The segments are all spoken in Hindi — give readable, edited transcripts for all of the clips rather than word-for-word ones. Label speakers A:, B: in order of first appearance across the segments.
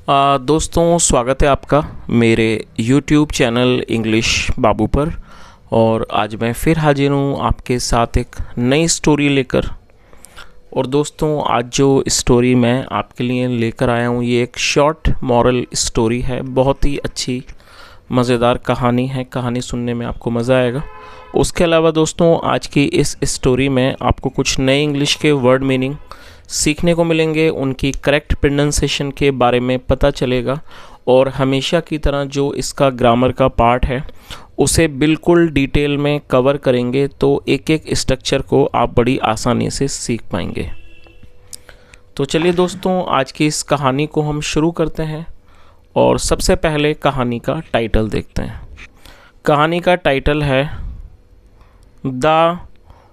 A: दोस्तों, स्वागत है आपका मेरे YouTube चैनल इंग्लिश बाबू पर। और आज मैं फिर हाजिर हूँ आपके साथ एक नई स्टोरी लेकर। और दोस्तों, आज जो स्टोरी मैं आपके लिए लेकर आया हूँ ये एक शॉर्ट मॉरल स्टोरी है। बहुत ही अच्छी मज़ेदार कहानी है। कहानी सुनने में आपको मज़ा आएगा। उसके अलावा दोस्तों, आज की इस स्टोरी में आपको कुछ नए इंग्लिश के वर्ड मीनिंग सीखने को मिलेंगे, उनकी करेक्ट प्रोनाउंसिएशन के बारे में पता चलेगा। और हमेशा की तरह जो इसका ग्रामर का पार्ट है उसे बिल्कुल डिटेल में कवर करेंगे, तो एक एक स्ट्रक्चर को आप बड़ी आसानी से सीख पाएंगे। तो चलिए दोस्तों, आज की इस कहानी को हम शुरू करते हैं। और सबसे पहले कहानी का टाइटल देखते हैं। कहानी का टाइटल है द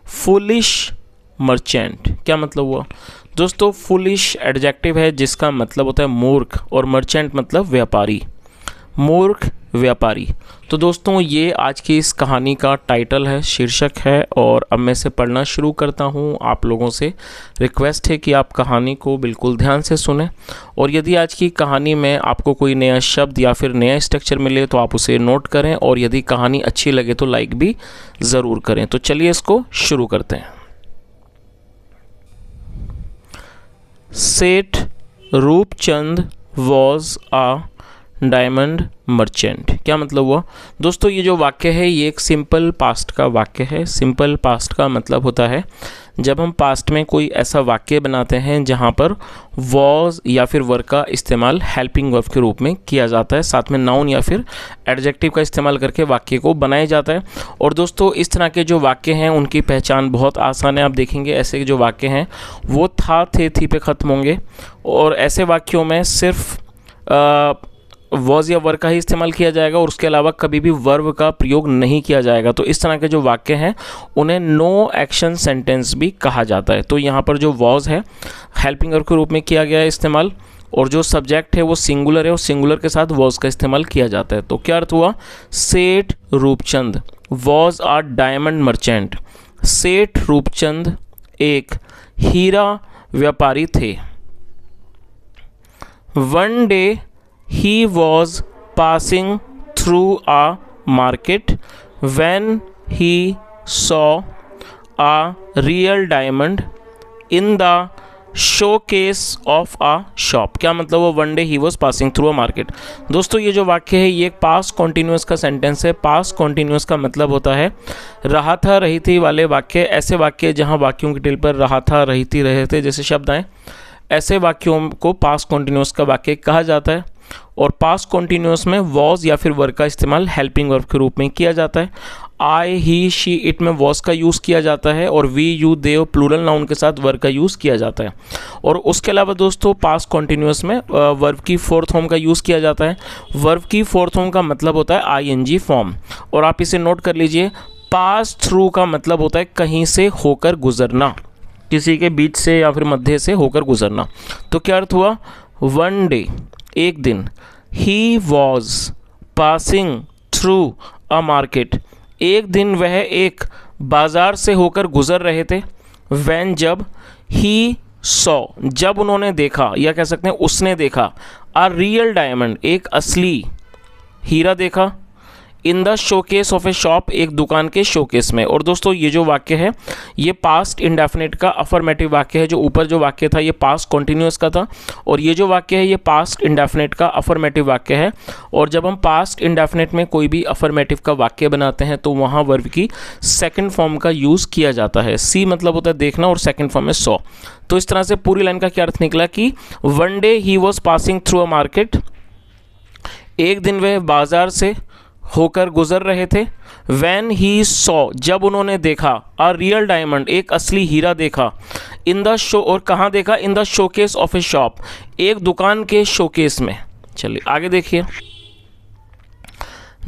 A: फुलिश मर्चेंट। क्या मतलब हुआ दोस्तों? फुलिश एडजेक्टिव है जिसका मतलब होता है मूर्ख, और मर्चेंट मतलब व्यापारी, मूर्ख व्यापारी। तो दोस्तों, ये आज की इस कहानी का टाइटल है, शीर्षक है। और अब मैं इसे पढ़ना शुरू करता हूँ। आप लोगों से रिक्वेस्ट है कि आप कहानी को बिल्कुल ध्यान से सुनें। और यदि आज की कहानी में आपको कोई नया शब्द या फिर नया स्ट्रक्चर मिले तो आप उसे नोट करें, और यदि कहानी अच्छी लगे तो लाइक भी ज़रूर करें। तो चलिए इसको शुरू करते हैं। Seth Roopchand was a diamond merchant. क्या मतलब हुआ दोस्तों? ये जो वाक्य है ये एक सिंपल पास्ट का वाक्य है। सिंपल पास्ट का मतलब होता है जब हम पास्ट में कोई ऐसा वाक्य बनाते हैं जहाँ पर वॉज या फिर वर का इस्तेमाल हेल्पिंग वर्ब के रूप में किया जाता है, साथ में नाउन या फिर एडजेक्टिव का इस्तेमाल करके वाक्य को बनाया जाता है। और दोस्तों, इस तरह के जो वाक्य हैं उनकी पहचान बहुत आसान है। आप देखेंगे ऐसे जो वाक्य हैं वो था, थे, थी पे ख़त्म होंगे। और ऐसे वाक्यों में सिर्फ वॉज या वर का ही इस्तेमाल किया जाएगा, और उसके अलावा कभी भी वर्ब का प्रयोग नहीं किया जाएगा। तो इस तरह के जो वाक्य हैं उन्हें नो एक्शन सेंटेंस भी कहा जाता है। तो यहाँ पर जो वॉज है हेल्पिंग वर्ब के रूप में किया गया है इस्तेमाल, और जो सब्जेक्ट है वो सिंगुलर है, और सिंगुलर के साथ वॉज का इस्तेमाल किया जाता है। तो क्या अर्थ हुआ? Seth Roopchand was a diamond merchant. Seth Roopchand एक हीरा व्यापारी थे। One day he was passing through a market when he saw a real diamond in the showcase of a shop। क्या मतलब वो one day he was passing through a market. दोस्तों, ये जो वाक्य है ये एक पास्ट कॉन्टिन्यूस का सेंटेंस है। पास्ट कॉन्टिन्यूस का मतलब होता है रहा था, रही थी वाले वाक्य। ऐसे वाक्य जहाँ वाक्यों की टेल पर रहा था, रही थी, रहे थे जैसे शब्द आए, ऐसे वाक्यों को पास्ट कॉन्टिन्यूस का वाक्य कहा जाता है। और पास्ट कॉन्टिन्यूस में वॉज या फिर वर का इस्तेमाल हेल्पिंग वर्ब के रूप में किया जाता है। आई, ही, शी, इट में वॉज का यूज़ किया जाता है, और we, you, they plural noun के साथ वर का यूज़ किया जाता है। और उसके अलावा दोस्तों, पास्ट कॉन्टिन्यूस में वर्ब की फोर्थ फॉर्म का यूज़ किया जाता है। वर्ब की फोर्थ फॉर्म का मतलब होता है आईएनजी फॉर्म। और आप इसे नोट कर लीजिए, पास थ्रू का मतलब होता है कहीं से होकर गुजरना, किसी के बीच से या फिर मध्य से होकर गुजरना। तो क्या अर्थ हुआ? वन डे एक दिन, he was passing through a market एक दिन वह एक बाजार से होकर गुजर रहे थे। वैन जब, ही सॉ जब उन्होंने देखा, या कह सकते हैं उसने देखा, अ रियल डायमंड एक असली हीरा देखा, in the showcase of A shop एक दुकान के शोकेस में। और दोस्तों, ये जो वाक्य है ये पास्ट इंडेफिनिट का अफर्मेटिव वाक्य है। जो ऊपर जो वाक्य था ये पास्ट कॉन्टिन्यूस का था, और ये जो वाक्य है ये पास्ट इंडेफिनिट का अफर्मेटिव वाक्य है। और जब हम पास्ट इंडेफिनिट में कोई भी अफर्मेटिव का वाक्य बनाते हैं तो वहाँ वर्ब की सेकंड फॉर्म का यूज़ किया जाता है। सी मतलब होता है देखना, और सेकंड फॉर्म है सॉ। तो इस तरह से पूरी लाइन का क्या अर्थ निकला कि one day he was passing through a market, एक दिन वह बाजार से होकर गुजर रहे थे। वैन ही सॉ जब उन्होंने देखा, अ रियल डायमंड एक असली हीरा देखा, इन द शो और कहाँ देखा? In the showcase of A shop एक दुकान के शोकेस में। चलिए आगे देखिए।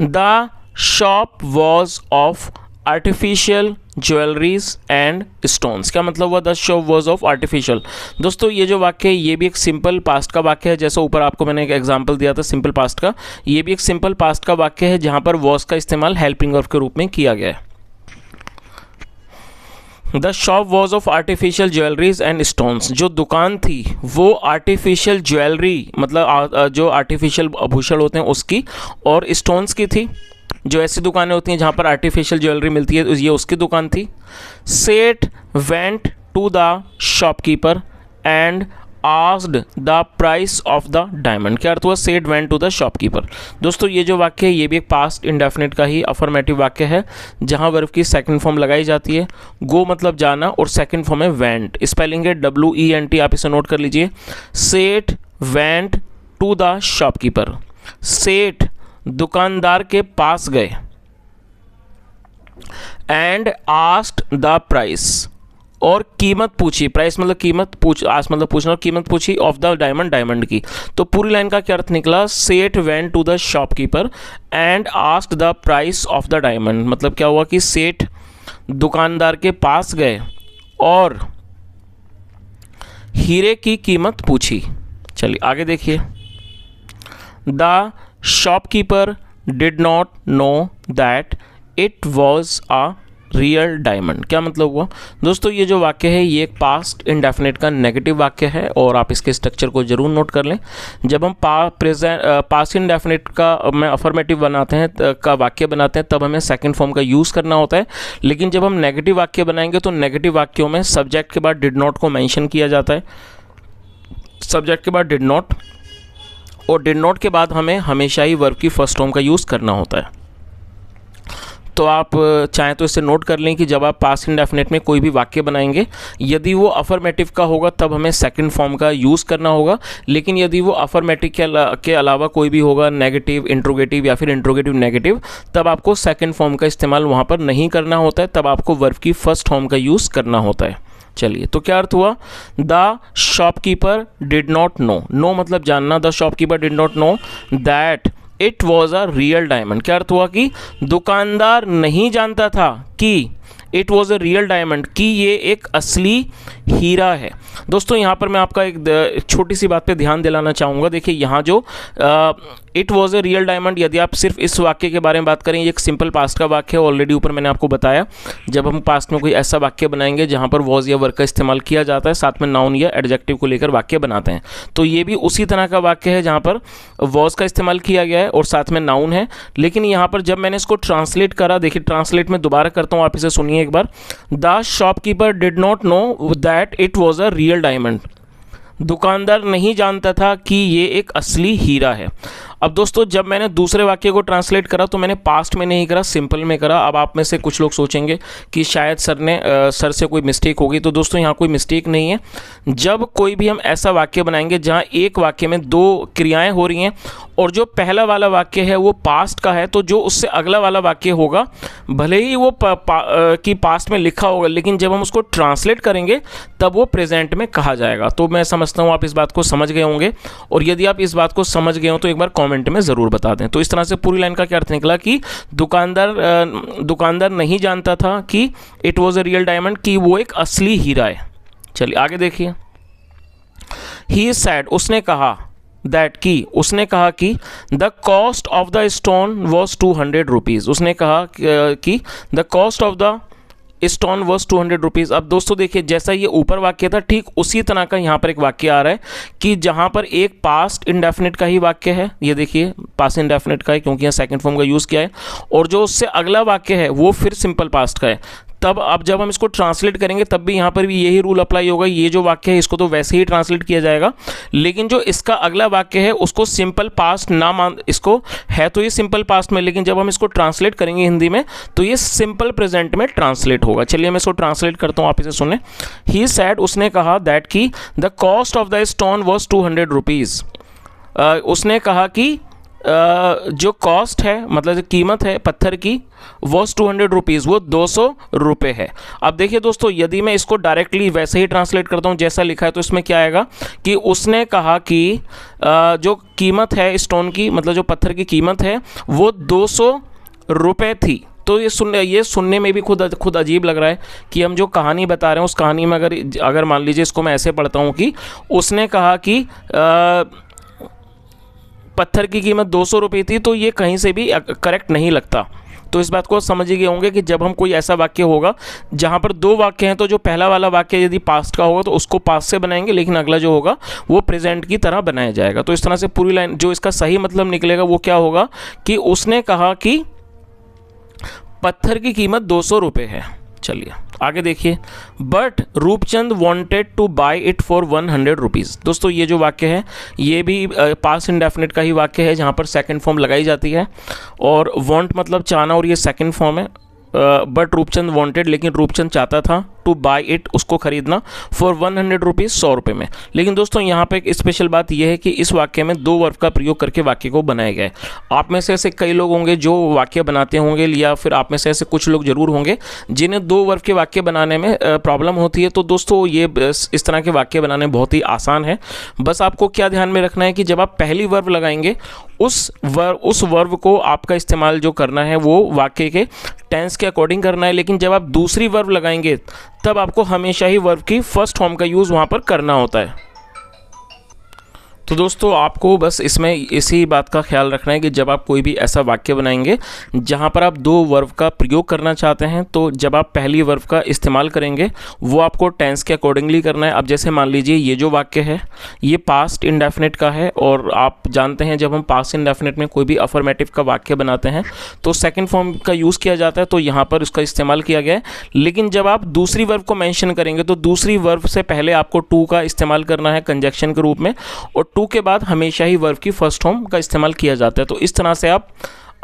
A: The shop was of artificial jewelleries and stones. क्या मतलब हुआ? The shop was of artificial. दोस्तों, ये जो वाक्य है ये भी एक सिंपल पास्ट का वाक्य है। जैसे ऊपर आपको मैंने एक एग्जांपल दिया था सिंपल पास्ट का, ये भी एक सिंपल पास्ट का वाक्य है जहां पर वॉज का इस्तेमाल हेल्पिंग वर्ब के रूप में किया गया है। The shop was of artificial jewelleries and stones, जो दुकान थी वो आर्टिफिशियल ज्वेलरी मतलब जो आर्टिफिशियल आभूषण होते हैं उसकी और स्टोन्स की थी। जो ऐसी दुकानें होती हैं जहाँ पर आर्टिफिशियल ज्वेलरी मिलती है ये उसकी दुकान थी। Seth went to the shopkeeper and asked the price of the diamond. क्या अर्थ हुआ? सेठ वेंट टू द शॉपकीपर। दोस्तों ये जो वाक्य है ये भी एक पास्ट इंडेफिनिट का ही अफर्मेटिव वाक्य है जहाँ वर्ब की सेकंड फॉर्म लगाई जाती है। गो मतलब जाना और सेकंड फॉर्म है वेंट, स्पेलिंग है WENT, आप इसे नोट कर लीजिए। सेठ वेंट टू द शॉपकीपर, सेठ दुकानदार के पास गए एंड आस्क्ड द प्राइस, और कीमत पूछी। प्राइस मतलब कीमत, आस्क मतलब पूछना, और कीमत पूछी ऑफ द डायमंड, डायमंड की। तो पूरी लाइन का क्या अर्थ निकला? Seth went to the shopkeeper and asked the price of the diamond. मतलब क्या हुआ कि सेठ दुकानदार के पास गए और हीरे की कीमत पूछी। चलिए आगे देखिए। The shopkeeper did not know that it was a real diamond. क्या मतलब हुआ? दोस्तों ये जो वाक्य है ये एक पास्ट इंडेफिनिट का नेगेटिव वाक्य है और आप इसके स्ट्रक्चर को जरूर नोट कर लें। जब हम पास्ट इंडेफिनिट का में अफर्मेटिव बनाते हैं का वाक्य बनाते हैं तब हमें सेकंड फॉर्म का यूज़ करना होता है, लेकिन जब हम नेगेटिव वाक्य बनाएंगे तो नेगेटिव वाक्यों में सब्जेक्ट के बाद डिड नॉट को मैंशन किया जाता है। सब्जेक्ट के बाद डिड नॉट, और डिड नॉट के बाद हमें हमेशा ही वर्ब की फर्स्ट फॉर्म का यूज़ करना होता है। तो आप चाहें तो इसे नोट कर लें कि जब आप पास्ट इंडेफिनिट में कोई भी वाक्य बनाएंगे यदि वो अफर्मेटिव का होगा तब हमें सेकंड फॉर्म का यूज़ करना होगा, लेकिन यदि वो अफर्मेटिव के अलावा कोई भी होगा, नेगेटिव इंट्रोगेटिव या फिर इंट्रोगेटिव नेगेटिव, तब आपको सेकंड फॉर्म का इस्तेमाल वहाँ पर नहीं करना होता है, तब आपको वर्ब की फर्स्ट फॉर्म का यूज़ करना होता है। चलिए तो क्या अर्थ हुआ? The shopkeeper did not know, know मतलब जानना, the shopkeeper did not know that it was a real diamond. क्या अर्थ हुआ कि दुकानदार नहीं जानता था कि it was a real diamond, कि ये एक असली हीरा है। दोस्तों यहाँ पर मैं आपका एक छोटी सी बात पे ध्यान दिलाना चाहूँगा। देखिए यहाँ जो it was a real diamond, यदि आप सिर्फ इस वाक्य के बारे में बात करें, ये एक सिंपल पास्ट का वाक्य है। ऑलरेडी ऊपर मैंने आपको बताया जब हम पास्ट में कोई ऐसा वाक्य बनाएंगे जहाँ पर वॉज या वर्ब का इस्तेमाल किया जाता है, साथ में नाउन या एडजेक्टिव को लेकर वाक्य बनाते हैं, तो ये भी उसी तरह का वाक्य है जहाँ पर वॉज का इस्तेमाल किया गया है और साथ में नाउन है। लेकिन यहाँ पर जब मैंने इसको ट्रांसलेट करा, देखिए ट्रांसलेट में दोबारा करता हूँ, आप इसे सुनिए एक बार। The shopkeeper did not know that it was a real diamond, दुकानदार नहीं जानता था कि ये एक असली हीरा है। अब दोस्तों जब मैंने दूसरे वाक्य को ट्रांसलेट करा तो मैंने पास्ट में नहीं करा, सिंपल में करा। अब आप में से कुछ लोग सोचेंगे कि शायद सर से कोई मिस्टेक होगी, तो दोस्तों यहाँ कोई मिस्टेक नहीं है। जब कोई भी हम ऐसा वाक्य बनाएंगे जहाँ एक वाक्य में दो क्रियाएं हो रही हैं और जो पहला वाला वाक्य है वो पास्ट का है, तो जो उससे अगला वाला वाक्य होगा भले ही वो कि पास्ट में लिखा होगा, लेकिन जब हम उसको ट्रांसलेट करेंगे तब वो प्रेजेंट में कहा जाएगा। तो मैं समझता हूँ आप इस बात को समझ गए होंगे, और यदि आप इस बात को समझ गए हो तो एक बार कमेंट में ज़रूर बता दें। तो इस तरह से पूरी लाइन का क्या अर्थ निकला कि दुकानदार नहीं जानता था कि it was a real diamond, कि वो एक असली हीरा है। चलिए आगे देखिए। ही सैड, उसने कहा, दैट की, उसने कहा कि the cost of the stone was 200 rupees, उसने कहा कि the cost of the stone was 200 rupees. अब दोस्तों देखिए जैसा ये ऊपर वाक्य था ठीक उसी तरह का यहाँ पर एक वाक्य आ रहा है कि जहाँ पर एक पास्ट इंडेफिनिट का ही वाक्य है, ये देखिए पास्ट इंडेफिनिट का है क्योंकि यहाँ सेकंड फॉर्म का यूज़ किया है, और जो उससे अगला वाक्य है वो फिर सिंपल पास्ट का है। तब अब जब हम इसको ट्रांसलेट करेंगे तब भी यहाँ पर भी यही रूल अप्लाई होगा। ये जो वाक्य है इसको तो वैसे ही ट्रांसलेट किया जाएगा, लेकिन जो इसका अगला वाक्य है उसको सिंपल पास्ट ना मान, इसको है तो ये सिंपल पास्ट में, लेकिन जब हम इसको ट्रांसलेट करेंगे हिंदी में तो ये सिंपल प्रेजेंट में ट्रांसलेट होगा। चलिए मैं इसको ट्रांसलेट करता हूँ, आप इसे सुने। ही सैड, उसने कहा, दैट की the cost of the stone was 200 rupees, उसने कहा कि जो कॉस्ट है मतलब जो कीमत है पत्थर की वॉज 200 रुपीज़, वो 200 रुपये है। अब देखिए दोस्तों यदि मैं इसको डायरेक्टली वैसे ही ट्रांसलेट करता हूँ जैसा लिखा है तो इसमें क्या आएगा कि उसने कहा कि जो कीमत है स्टोन की मतलब जो पत्थर की कीमत है वो 200 रुपये थी। तो ये सुनने में भी खुद अजीब लग रहा है कि हम जो कहानी बता रहे हैं उस कहानी में अगर मान लीजिए इसको मैं ऐसे पढ़ता हूँ कि उसने कहा कि पत्थर की कीमत 200 रुपये थी, तो ये कहीं से भी करेक्ट नहीं लगता। तो इस बात को समझ ही गए होंगे कि जब हम कोई ऐसा वाक्य होगा जहाँ पर दो वाक्य हैं, तो जो पहला वाला वाक्य यदि पास्ट का होगा तो उसको पास्ट से बनाएंगे, लेकिन अगला जो होगा वो प्रेजेंट की तरह बनाया जाएगा। तो इस तरह से पूरी लाइन जो इसका सही मतलब निकलेगा वो क्या होगा कि उसने कहा कि पत्थर की कीमत 200 रुपये है। चलिए आगे देखिए, but Roopchand wanted to buy it for 100 rupees. दोस्तों ये जो वाक्य है ये भी पास्ट इंडेफिनिट का ही वाक्य है, जहाँ पर सेकंड फॉर्म लगाई जाती है, और वॉन्ट मतलब चाहना, और ये सेकंड फॉर्म है। बट रूपचंद वॉन्टेड, लेकिन रूपचंद चाहता था, टू बाई इट उसको खरीदना, फॉर 100 रुपीज़ 100 रुपये में। लेकिन दोस्तों यहाँ पे एक स्पेशल बात यह है कि इस वाक्य में दो वर्ब का प्रयोग करके वाक्य को बनाया गया है। आप में से ऐसे कई लोग होंगे जो वाक्य बनाते होंगे, या फिर आप में से ऐसे कुछ लोग जरूर होंगे जिन्हें दो वर्ब के वाक्य बनाने में प्रॉब्लम होती है। तो दोस्तों ये इस तरह के वाक्य बनाने बहुत ही आसान है। बस आपको क्या ध्यान में रखना है कि जब आप पहली वर्ब लगाएंगे उस वर्ब को आपका इस्तेमाल जो करना है वो वाक्य के टेंस के अकॉर्डिंग करना है। लेकिन जब आप दूसरी वर्ब लगाएंगे तब आपको हमेशा ही वर्ब की फर्स्ट फॉर्म का यूज़ वहाँ पर करना होता है। तो दोस्तों आपको बस इसमें इसी बात का ख्याल रखना है कि जब आप कोई भी ऐसा वाक्य बनाएंगे जहाँ पर आप दो वर्ब का प्रयोग करना चाहते हैं, तो जब आप पहली वर्ब का इस्तेमाल करेंगे वो आपको टेंस के अकॉर्डिंगली करना है। अब जैसे मान लीजिए ये जो वाक्य है ये पास्ट इंडेफिनिट का है, और आप जानते हैं जब हम पास्ट इंडेफिनिट में कोई भी अफर्मेटिव का वाक्य बनाते हैं तो सेकेंड फॉर्म का यूज़ किया जाता है, तो यहाँ पर उसका इस्तेमाल किया गया है। लेकिन जब आप दूसरी वर्ब को मैंशन करेंगे तो दूसरी वर्ब से पहले आपको टू का इस्तेमाल करना है कंजक्शन के रूप में, और टू के बाद हमेशा ही वर्ब की फर्स्ट फॉर्म का इस्तेमाल किया जाता है। तो इस तरह से आप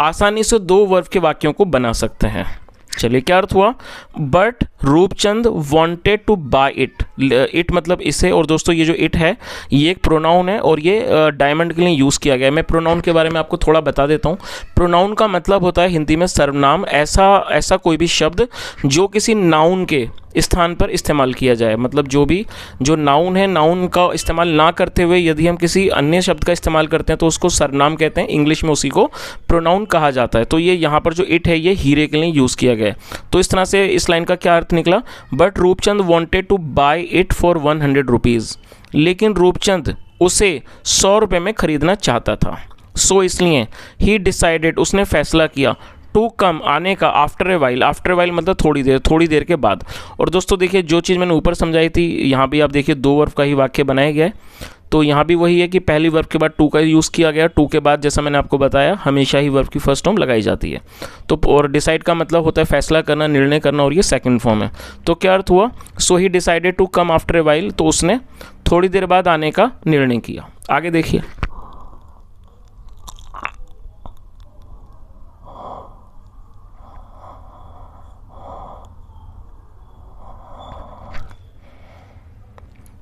A: आसानी से दो वर्ब के वाक्यों को बना सकते हैं। चलिए क्या अर्थ हुआ, but Roopchand wanted to buy it, it मतलब इसे, और दोस्तों ये जो इट है ये एक प्रोनाउन है और ये डायमंड के लिए यूज़ किया गया है। मैं प्रोनाउन के बारे में आपको थोड़ा बता देता हूँ। प्रोनाउन का मतलब होता है हिंदी में सर्वनाम, ऐसा कोई भी शब्द जो किसी नाउन के स्थान पर इस्तेमाल किया जाए। मतलब जो नाउन है, नाउन का इस्तेमाल ना करते हुए यदि हम किसी अन्य शब्द का इस्तेमाल करते हैं तो उसको सर्वनाम कहते हैं, इंग्लिश में उसी को प्रोनाउन कहा जाता है। तो ये यहाँ पर जो इट है ये हीरे के लिए यूज़ किया गया है। तो इस तरह से इस लाइन का क्या अर्थ निकला, but Roopchand wanted to buy it for 100 rupees, लेकिन रूपचंद उसे 100 रुपये में खरीदना चाहता था। सो इसलिए ही डिसाइडेड उसने फैसला किया, टू कम आने का, आफ्टर ए वाइल मतलब थोड़ी देर के बाद। और दोस्तों देखिए जो चीज़ मैंने ऊपर समझाई थी यहाँ भी आप देखिए दो वर्ब का ही वाक्य बनाया गया है। तो यहाँ भी वही है कि पहली वर्ब के बाद टू का यूज़ किया गया, टू के बाद जैसा मैंने आपको बताया हमेशा ही वर्ब की फर्स्ट फॉर्म लगाई जाती है। तो और डिसाइड का मतलब होता है फैसला करना, निर्णय करना, और ये सेकंड फॉर्म है। तो क्या अर्थ हुआ, so he decided to come after a while, तो उसने थोड़ी देर बाद आने का निर्णय किया। आगे देखिए,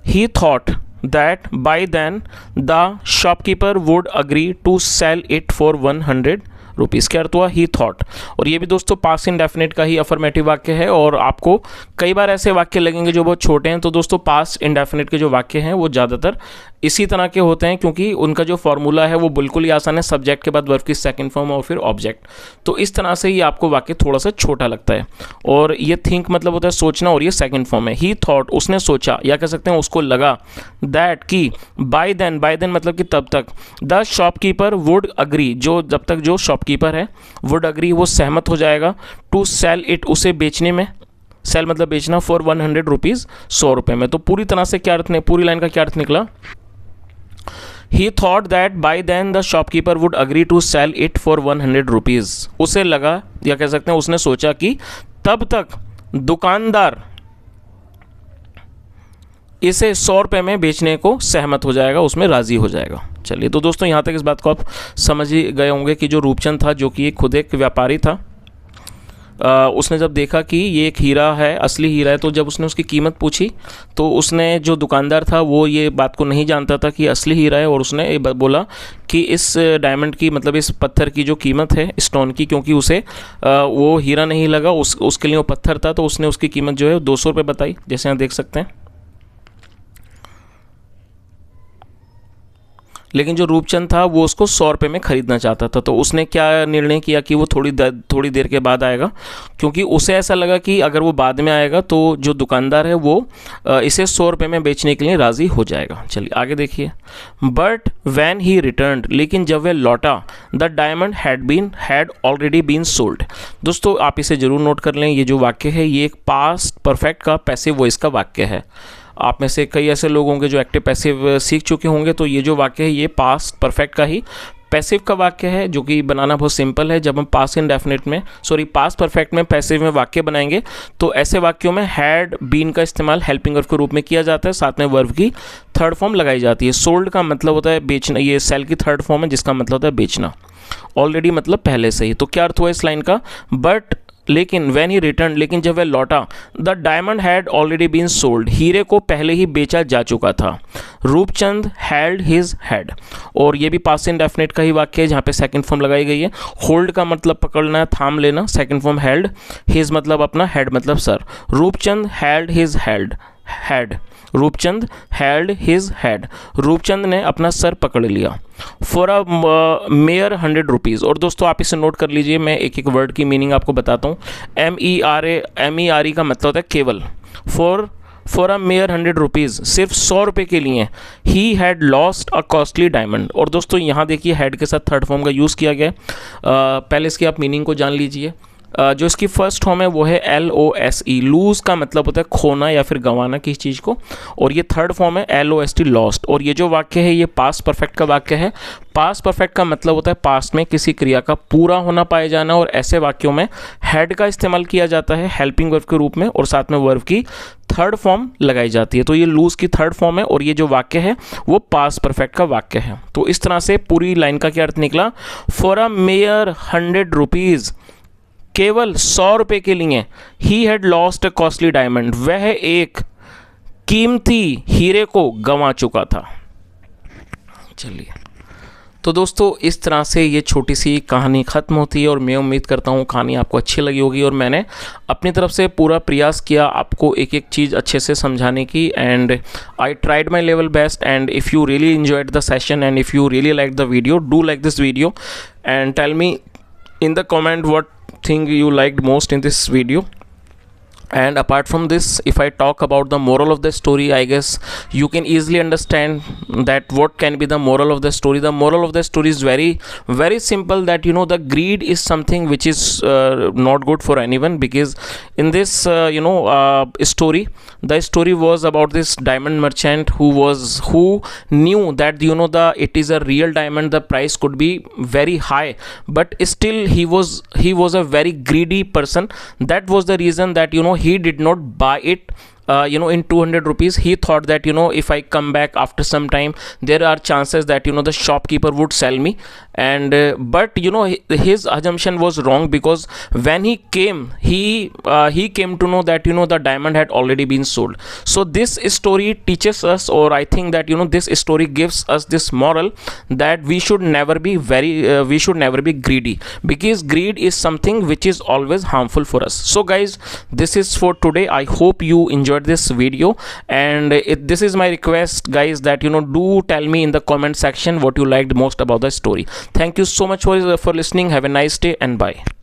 A: he thought that by then the shopkeeper would agree to sell it for 100 rupees. क्या अर्थ हुआ, ही थॉट। और ये भी दोस्तों पास्ट इंडेफिनिट का ही अफर्मेटिव वाक्य है, और आपको कई बार ऐसे वाक्य लगेंगे जो बहुत छोटे हैं। तो दोस्तों पास्ट इंडेफिनिट के जो वाक्य हैं वो ज़्यादातर इसी तरह के होते हैं, क्योंकि उनका जो फॉर्मूला है वो बिल्कुल ही आसान है, सब्जेक्ट के बाद वर्ब की सेकंड फॉर्म और फिर ऑब्जेक्ट। तो इस तरह से ही आपको वाक्य थोड़ा सा छोटा लगता है। और ये थिंक मतलब होता है सोचना, और ये सेकंड फॉर्म है। ही थॉट उसने सोचा, या कह सकते हैं उसको लगा, दैट कि बाय देन मतलब कि तब तक, द शॉपकीपर वुड अग्री जब तक जो शॉपकीपर है वुड अग्री वो सहमत हो जाएगा, टू सेल इट उसे बेचने में, सेल मतलब बेचना, फॉर 100 रुपीज़ 100 रुपये में। तो पूरी तरह से क्या अर्थ ने पूरी लाइन का क्या अर्थ निकला, He thought that by then the shopkeeper would agree to sell it for 100 rupees। उसे लगा, या कह सकते हैं उसने सोचा कि तब तक दुकानदार इसे 100 रुपये में बेचने को सहमत हो जाएगा, उसमें राज़ी हो जाएगा। चलिए तो दोस्तों यहाँ तक इस बात को आप समझ ही गए होंगे कि जो रूपचंद था, जो कि खुद एक व्यापारी था, उसने जब देखा कि ये एक हीरा है, असली हीरा है, तो जब उसने उसकी कीमत पूछी तो उसने, जो दुकानदार था वो ये बात को नहीं जानता था कि असली हीरा है, और उसने ये बोला कि इस डायमंड की मतलब इस पत्थर की जो कीमत है स्टोन की, क्योंकि उसे वो हीरा नहीं लगा, उसके लिए वो पत्थर था, तो उसने उसकी कीमत जो है 200 रुपये बताई, जैसे यहाँ देख सकते हैं। लेकिन जो रूपचंद था वो उसको 100 रुपये में ख़रीदना चाहता था। तो उसने क्या निर्णय किया कि वो थोड़ी देर के बाद आएगा, क्योंकि उसे ऐसा लगा कि अगर वो बाद में आएगा तो जो दुकानदार है वो इसे 100 रुपये में बेचने के लिए राज़ी हो जाएगा। चलिए आगे देखिए। बट वैन ही रिटर्न, लेकिन जब वह लौटा, the diamond had already been sold. दोस्तों आप इसे ज़रूर नोट कर लें, ये जो वाक्य है ये एक पास्ट परफेक्ट का पैसिव वॉइस का वाक्य है। आप में से कई ऐसे लोग होंगे जो एक्टिव पैसिव सीख चुके होंगे, तो ये जो वाक्य है ये पास्ट परफेक्ट का ही पैसिव का वाक्य है, जो कि बनाना बहुत सिंपल है। जब हम पास्ट परफेक्ट में पैसिव में वाक्य बनाएंगे तो ऐसे वाक्यों में हैड बीन का इस्तेमाल हेल्पिंग वर्ब के रूप में किया जाता है, साथ में वर्ब की थर्ड फॉर्म लगाई जाती है। सोल्ड का मतलब होता है बेचना, ये सेल की थर्ड फॉर्म है जिसका मतलब होता है बेचना। ऑलरेडी मतलब पहले से ही। तो क्या अर्थ हुआ इस लाइन का? बट लेकिन वैन ही रिटर्न, लेकिन जब वह लौटा, the diamond had already been sold, हीरे को पहले ही बेचा जा चुका था। रूपचंद हेल्ड हिज हेड, और ये भी पास्ट इंडेफिनिट का ही वाक्य है जहाँ पे सेकंड फॉर्म लगाई गई है। होल्ड का मतलब पकड़ना, थाम लेना, सेकंड फॉर्म हेल्ड, हिज मतलब अपना, हेड मतलब सर। Roopchand held his head, Roopchand held his head, Roopchand ने अपना सर पकड़ लिया। फॉर अ मेयर 100 रुपीज़, और दोस्तों आप इसे नोट कर लीजिए, मैं एक एक वर्ड की मीनिंग आपको बताता हूँ। MERE का मतलब होता है केवल। फॉर अ मेयर 100 रुपीज़, सिर्फ 100 रुपये के लिए he had lost a costly diamond. और दोस्तों यहाँ देखिए हैड के साथ थर्ड फॉर्म का यूज़ किया गया है। पहले इसकी आप मीनिंग को जान लीजिए। जो इसकी फर्स्ट फॉर्म है वो है LOSE, लूज़ का मतलब होता है खोना या फिर गंवाना किसी चीज़ को, और ये थर्ड फॉर्म है LOST, लॉस्ट। और ये जो वाक्य है ये पास्ट परफेक्ट का वाक्य है। पास्ट परफेक्ट का मतलब होता है पास्ट में किसी क्रिया का पूरा होना पाया जाना, और ऐसे वाक्यों में हैड का इस्तेमाल किया जाता है हेल्पिंग वर्ब के रूप में, और साथ में वर्ब की थर्ड फॉर्म लगाई जाती है। तो ये लूज़ की थर्ड फॉर्म है, और ये जो वाक्य है वो पास्ट परफेक्ट का वाक्य है। तो इस तरह से पूरी लाइन का क्या अर्थ निकला? फॉर अ मेयर 100 रुपीज़, केवल 100 रुपये के लिए, he had lost a costly diamond, वह एक कीमती हीरे को गंवा चुका था। चलिए, तो दोस्तों इस तरह से ये छोटी सी कहानी ख़त्म होती है, और मैं उम्मीद करता हूँ कहानी आपको अच्छी लगी होगी, और मैंने अपनी तरफ से पूरा प्रयास किया आपको एक एक चीज़ अच्छे से समझाने की, and I tried my level best. And if you really enjoyed the session and if you really liked the video, do like this video and tell me in the comment what thing you liked most in this video. And apart from this, if I talk about the moral of the story, I guess you can easily understand that what can be the moral of the story. The moral of the story is very simple, that you know the greed is something which is not good for anyone, because in this story, the story was about this diamond merchant who knew that it is a real diamond, the price could be very high, but still he was a very greedy person. That was the reason that he did not buy it in 200 rupees. He thought that if I come back after some time, there are chances that the shopkeeper would sell me, and but his assumption was wrong, because when he came to know that the diamond had already been sold. So this story teaches us, or I think that this story gives us this moral, that we should never be greedy, because greed is something which is always harmful for us. So guys, this is for today. I hope you enjoyed this video, and this is my request, guys, that do tell me in the comment section what you liked most about the story. Thank you so much for listening. Have a nice day, and bye.